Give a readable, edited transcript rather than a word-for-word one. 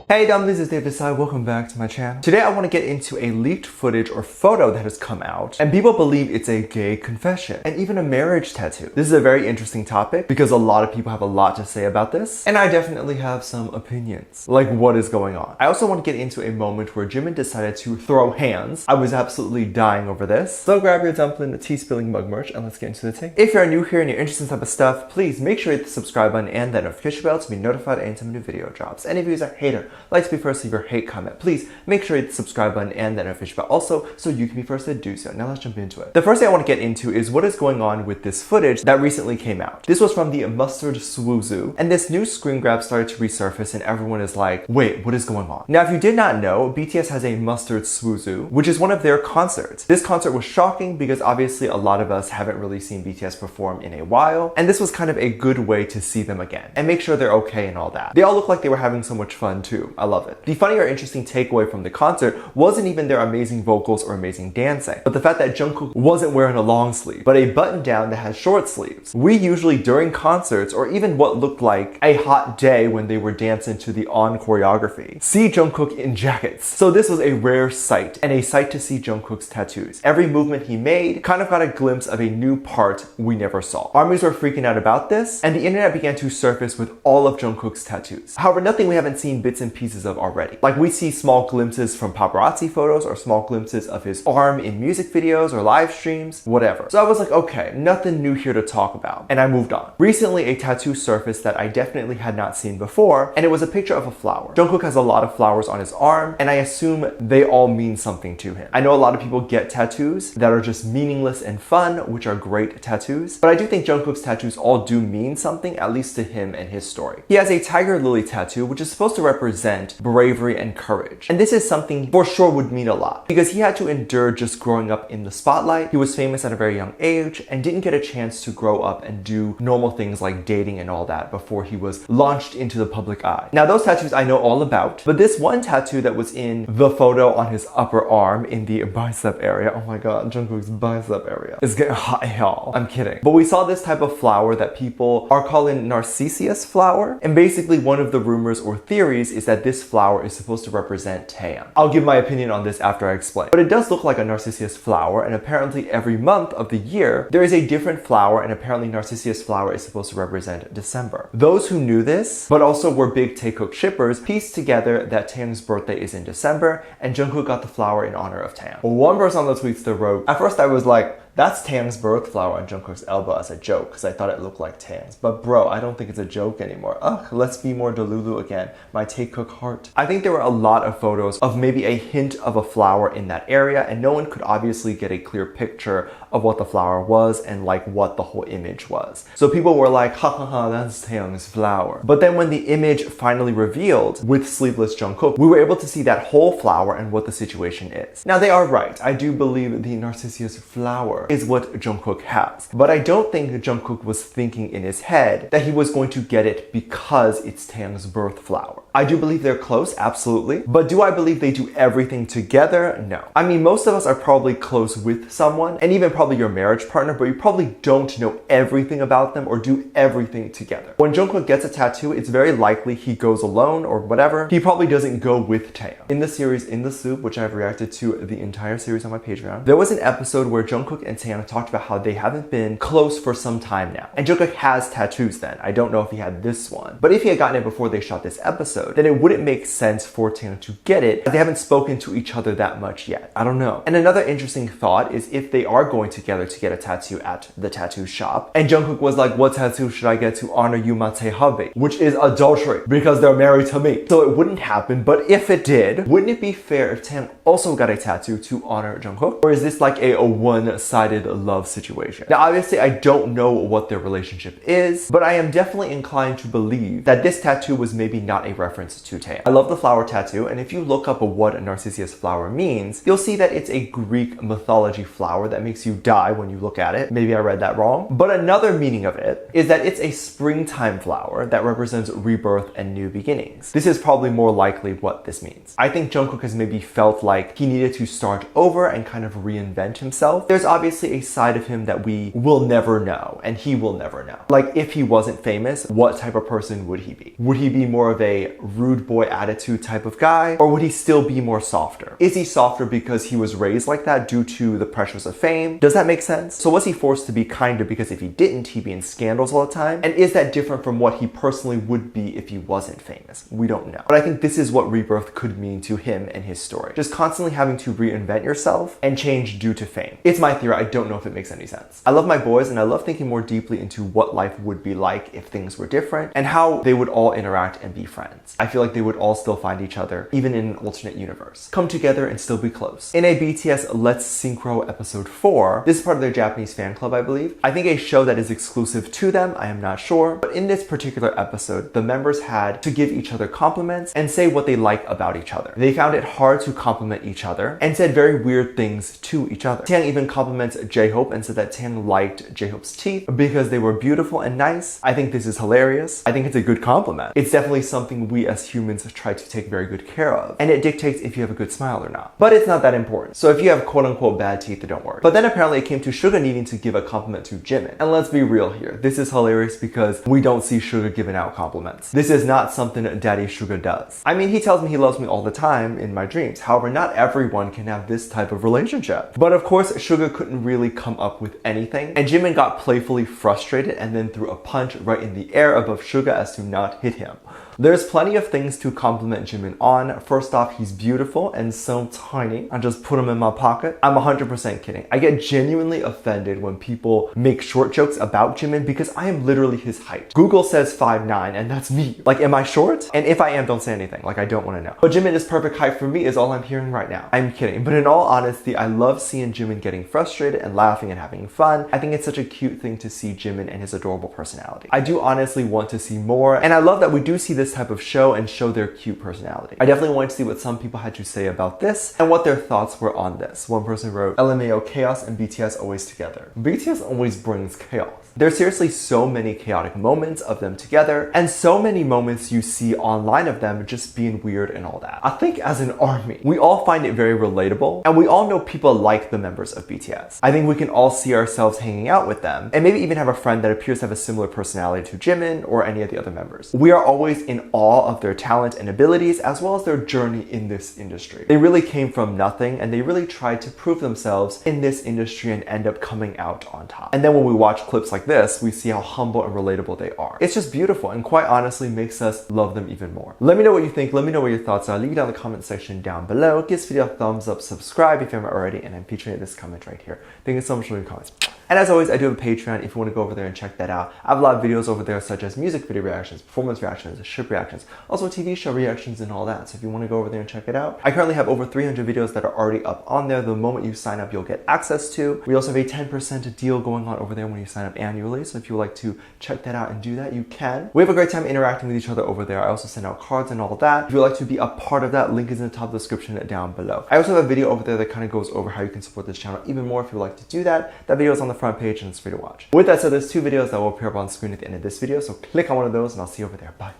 Hey dummies, it's David Sai. Welcome back to my channel. Today I want to get into a leaked footage or photo that has come out, and people believe it's a gay confession and even a marriage tattoo. This is a very interesting topic because a lot of people have a lot to say about this, and I definitely have some opinions. Like, what is going on? I also want to get into a moment where Jimin decided to throw hands. I was absolutely dying over this. So grab your dumpling, tea spilling mug merch, and let's get into the thing. If you're new here and you're interested in this type of stuff, please make sure you hit the subscribe button and that notification bell to be notified anytime a new video drops. Any of you are a hater, like to be first to leave your hate comment, please make sure you hit the subscribe button and that notification bell also so you can be first to do so. Now let's jump into it. The first thing I want to get into is what is going on with this footage that recently came out. This was from the Mustard Swoozu, and this new screen grab started to resurface and everyone is like, wait, what is going on? Now if you did not know, BTS has a Mustard Swoozu, which is one of their concerts. This concert was shocking because obviously a lot of us haven't really seen BTS perform in a while, and this was kind of a good way to see them again and make sure they're okay and all that. They all look like they were having so much fun too. I love it. The funny or interesting takeaway from the concert wasn't even their amazing vocals or amazing dancing, but the fact that Jungkook wasn't wearing a long sleeve, but a button down that has short sleeves. We usually during concerts, or even what looked like a hot day when they were dancing to the On choreography, see Jungkook in jackets. So this was a rare sight, and a sight to see Jungkook's tattoos. Every movement he made kind of got a glimpse of a new part we never saw. Armies were freaking out about this, and the internet began to surface with all of Jungkook's tattoos. However, nothing we haven't seen bits and pieces of already. Like, we see small glimpses from paparazzi photos or small glimpses of his arm in music videos or live streams, whatever. So I was like, okay, nothing new here to talk about, and I moved on. Recently, a tattoo surfaced that I definitely had not seen before, and it was a picture of a flower. Jungkook has a lot of flowers on his arm, and I assume they all mean something to him. I know a lot of people get tattoos that are just meaningless and fun, which are great tattoos, but I do think Jungkook's tattoos all do mean something, at least to him and his story. He has a tiger lily tattoo, which is supposed to represent bravery and courage. And this is something for sure would mean a lot because he had to endure just growing up in the spotlight. He was famous at a very young age and didn't get a chance to grow up and do normal things like dating and all that before he was launched into the public eye. Now those tattoos I know all about, but this one tattoo that was in the photo on his upper arm in the bicep area, oh my god, Jungkook's bicep area is getting hot, y'all. I'm kidding. But we saw this type of flower that people are calling Narcissist Flower, and basically one of the rumors or theories is that this flower is supposed to represent Taehyung. I'll give my opinion on this after I explain. But it does look like a Narcissus flower, and apparently every month of the year there is a different flower, and apparently Narcissus flower is supposed to represent December. Those who knew this, but also were big Taekook shippers, pieced together that Taehyung's birthday is in December, and Jungkook got the flower in honor of Taehyung. One person on the tweets that wrote, at first I was like, that's Taehyung's birth flower on Jungkook's elbow as a joke because I thought it looked like Taehyung's. But bro, I don't think it's a joke anymore. Ugh, let's be more Delulu again. My Taekook heart. I think there were a lot of photos of maybe a hint of a flower in that area, and no one could obviously get a clear picture of what the flower was and like what the whole image was. So people were like, ha ha ha, that's Taehyung's flower. But then when the image finally revealed with sleeveless Jungkook, we were able to see that whole flower and what the situation is. Now they are right. I do believe the Narcissus flower is what Jungkook has. But I don't think Jungkook was thinking in his head that he was going to get it because it's Taehyung's birth flower. I do believe they're close, absolutely. But do I believe they do everything together? No. I mean, most of us are probably close with someone, and even probably your marriage partner, but you probably don't know everything about them or do everything together. When Jungkook gets a tattoo, it's very likely he goes alone or whatever. He probably doesn't go with Taehyung. In the series In the Soup, which I've reacted to the entire series on my Patreon, there was an episode where Jungkook and Taehyung talked about how they haven't been close for some time now. And Jungkook has tattoos then. I don't know if he had this one. But if he had gotten it before they shot this episode, then it wouldn't make sense for Taehyung to get it. They haven't spoken to each other that much yet. I don't know. And another interesting thought is if they are going together to get a tattoo at the tattoo shop, and Jungkook was like, what tattoo should I get to honor you, my hubby? Which is adultery because they're married to me. So it wouldn't happen. But if it did, wouldn't it be fair if Taehyung also got a tattoo to honor Jungkook? Or is this like a one-sided love situation? Now obviously I don't know what their relationship is, but I am definitely inclined to believe that this tattoo was maybe not a reference to Taehyung. I love the flower tattoo, and if you look up what a Narcissus flower means, you'll see that it's a Greek mythology flower that makes you die when you look at it. Maybe I read that wrong. But another meaning of it is that it's a springtime flower that represents rebirth and new beginnings. This is probably more likely what this means. I think Jungkook has maybe felt like he needed to start over and kind of reinvent himself. There's obviously a side of him that we will never know, and he will never know. Like, if he wasn't famous, what type of person would he be? Would he be more of a rude boy attitude type of guy, or would he still be more softer? Is he softer because he was raised like that due to the pressures of fame? Does that make sense? So was he forced to be kinder because if he didn't, he'd be in scandals all the time? And is that different from what he personally would be if he wasn't famous? We don't know. But I think this is what Rebirth could mean to him and his story. Just constantly having to reinvent yourself and change due to fame. It's my theory. I don't know if it makes any sense. I love my boys, and I love thinking more deeply into what life would be like if things were different and how they would all interact and be friends. I feel like they would all still find each other, even in an alternate universe. Come together and still be close. In a BTS Let's Synchro episode 4, this is part of their Japanese fan club, I believe. I think a show that is exclusive to them, I am not sure. But in this particular episode, the members had to give each other compliments and say what they like about each other. They found it hard to compliment each other and said very weird things to each other. Taeyang even compliments J-Hope and said that Taeyang liked J-Hope's teeth because they were beautiful and nice. I think this is hilarious. I think it's a good compliment. It's definitely something we as humans try to take very good care of, and it dictates if you have a good smile or not. But it's not that important. So if you have quote-unquote bad teeth, don't worry. But then apparently it came to Suga needing to give a compliment to Jimin. And let's be real here. This is hilarious because we don't see Suga giving out compliments. This is not something Daddy Suga does. I mean, he tells me he loves me all the time in my dreams. However, not everyone can have this type of relationship. But of course, Suga couldn't really come up with anything, and Jimin got playfully frustrated and then threw a punch right in the air above Suga as to not hit him. There's plenty of things to compliment Jimin on. First off, he's beautiful and so tiny. I just put him in my pocket. I'm 100% kidding. I get genuinely offended when people make short jokes about Jimin because I am literally his height. Google says 5'9", and that's me. Like, am I short? And if I am, don't say anything. Like, I don't want to know. But Jimin is perfect height for me is all I'm hearing right now. I'm kidding. But in all honesty, I love seeing Jimin getting frustrated and laughing and having fun. I think it's such a cute thing to see Jimin and his adorable personality. I do honestly want to see more, and I love that we do see this type of show and show their cute personality. I definitely want to see what some people had to say about this and what their thoughts were on this. One person wrote, LMAO chaos and BTS always together. BTS always brings chaos. There's seriously so many chaotic moments of them together, and so many moments you see online of them just being weird and all that. I think as an army, we all find it very relatable, and we all know people like the members of BTS. I think we can all see ourselves hanging out with them, and maybe even have a friend that appears to have a similar personality to Jimin or any of the other members. We are always in awe of their talent and abilities, as well as their journey in this industry. They really came from nothing, and they really tried to prove themselves in this industry and end up coming out on top. And then when we watch clips like this, we see how humble and relatable they are. It's just beautiful, and quite honestly makes us love them even more. Let me know what you think. Let me know what your thoughts are. Leave it down in the comment section down below. Give this video a thumbs up, subscribe if you haven't already, and I'm featuring this comment right here. Thank you so much for your comments. And as always, I do have a Patreon if you want to go over there and check that out. I have a lot of videos over there such as music video reactions, performance reactions, ship reactions, also TV show reactions and all that. So if you want to go over there and check it out, I currently have over 300 videos that are already up on there. The moment you sign up, you'll get access to. We also have a 10% deal going on over there when you sign up annually. So if you would like to check that out and do that, you can. We have a great time interacting with each other over there. I also send out cards and all that. If you'd like to be a part of that, link is in the top description down below. I also have a video over there that kind of goes over how you can support this channel even more if you'd like to do that. That video is on the front page and it's free to watch. With that said, there's 2 videos that will appear up on screen at the end of this video. So click on one of those and I'll see you over there. Bye.